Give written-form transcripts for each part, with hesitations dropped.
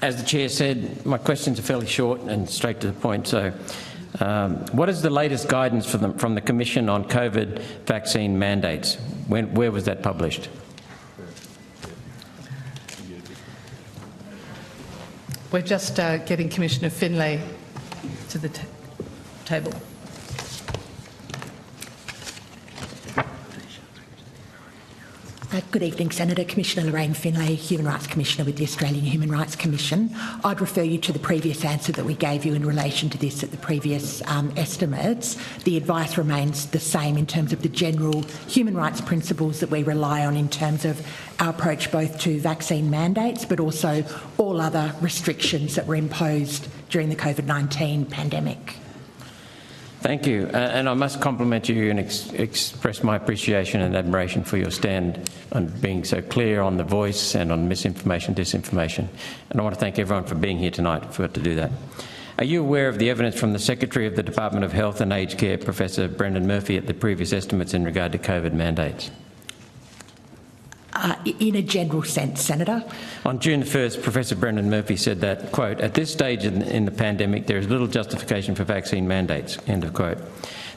As the Chair said, my questions are fairly short and straight to the point. So, what is the latest guidance from the Commission on COVID vaccine mandates? Where was that published? We're just getting Commissioner Finlay to the table. Good evening, Senator. Commissioner Lorraine Finlay, Human Rights Commissioner with the Australian Human Rights Commission. I'd refer you to the previous answer that we gave you in relation to this at the previous estimates. The advice remains the same in terms of the general human rights principles that we rely on in terms of our approach both to vaccine mandates but also all other restrictions that were imposed during the COVID-19 pandemic. Thank you. And I must compliment you and express my appreciation and admiration for your stand on being so clear on the voice and on misinformation, disinformation. And I want to thank everyone for being here tonight to do that. Are you aware of the evidence from the Secretary of the Department of Health and Aged Care, Professor Brendan Murphy, at the previous estimates in regard to COVID mandates? In a general sense, Senator. On June 1st, Professor Brendan Murphy said that, quote, "At this stage in the pandemic, there is little justification for vaccine mandates," end of quote.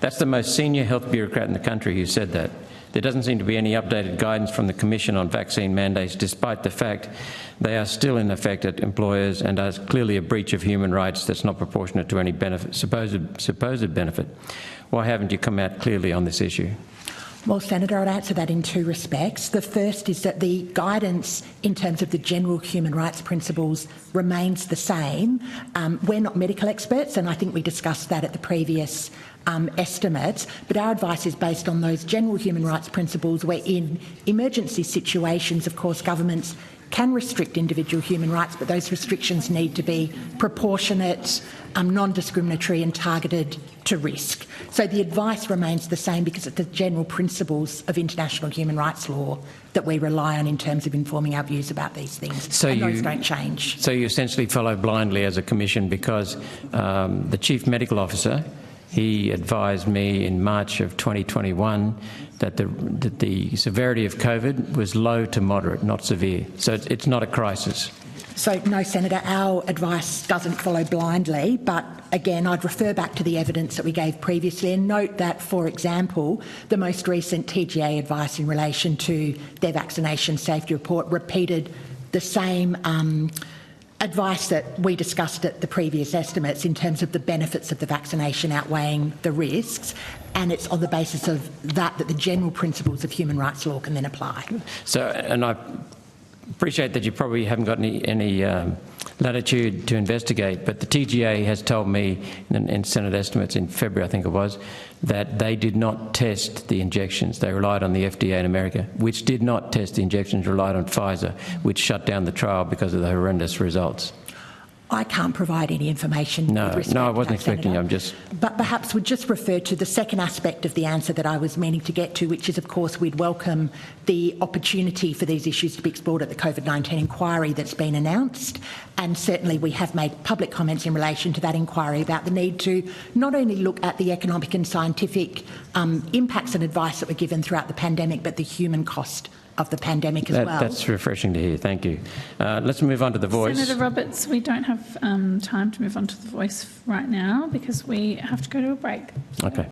That's the most senior health bureaucrat in the country who said that. There doesn't seem to be any updated guidance from the Commission on vaccine mandates, despite the fact they are still in effect at employers and are clearly a breach of human rights that's not proportionate to any benefit, supposed benefit. Why haven't you come out clearly on this issue? Well, Senator, I'd answer that in two respects. The first is that the guidance in terms of the general human rights principles remains the same. We're not medical experts, and I think we discussed that at the previous estimates, but our advice is based on those general human rights principles where in emergency situations, of course, governments can restrict individual human rights, but those restrictions need to be proportionate, non-discriminatory and targeted to risk. So the advice remains the same because it's the general principles of international human rights law that we rely on in terms of informing our views about these things. So those don't change. So you essentially follow blindly as a Commission because the Chief Medical Officer, he advised me in March of 2021 that the severity of COVID was low to moderate, not severe. So it's not a crisis. So, no, Senator, our advice doesn't follow blindly, but again, I'd refer back to the evidence that we gave previously and note that, for example, the most recent TGA advice in relation to their vaccination safety report repeated the same advice that we discussed at the previous estimates in terms of the benefits of the vaccination outweighing the risks, and it's on the basis of that the general principles of human rights law can then apply. So, and I appreciate that you probably haven't got any latitude to investigate, but the TGA has told me in Senate estimates in February, I think it was, that they did not test the injections. They relied on the FDA in America, which did not test the injections, relied on Pfizer, which shut down the trial because of the horrendous results. I can't provide any information. No, I wasn't expecting you. I'm just... But perhaps we'd just refer to the second aspect of the answer that I was meaning to get to, which is, of course, we'd welcome the opportunity for these issues to be explored at the COVID-19 inquiry that's been announced. And certainly we have made public comments in relation to that inquiry about the need to not only look at the economic and scientific impacts and advice that were given throughout the pandemic, but the human cost of the pandemic as well. That's refreshing to hear. Thank you. Let's move on to the voice. Senator Roberts, we don't have time to move on to the voice right now because we have to go to a break. Okay.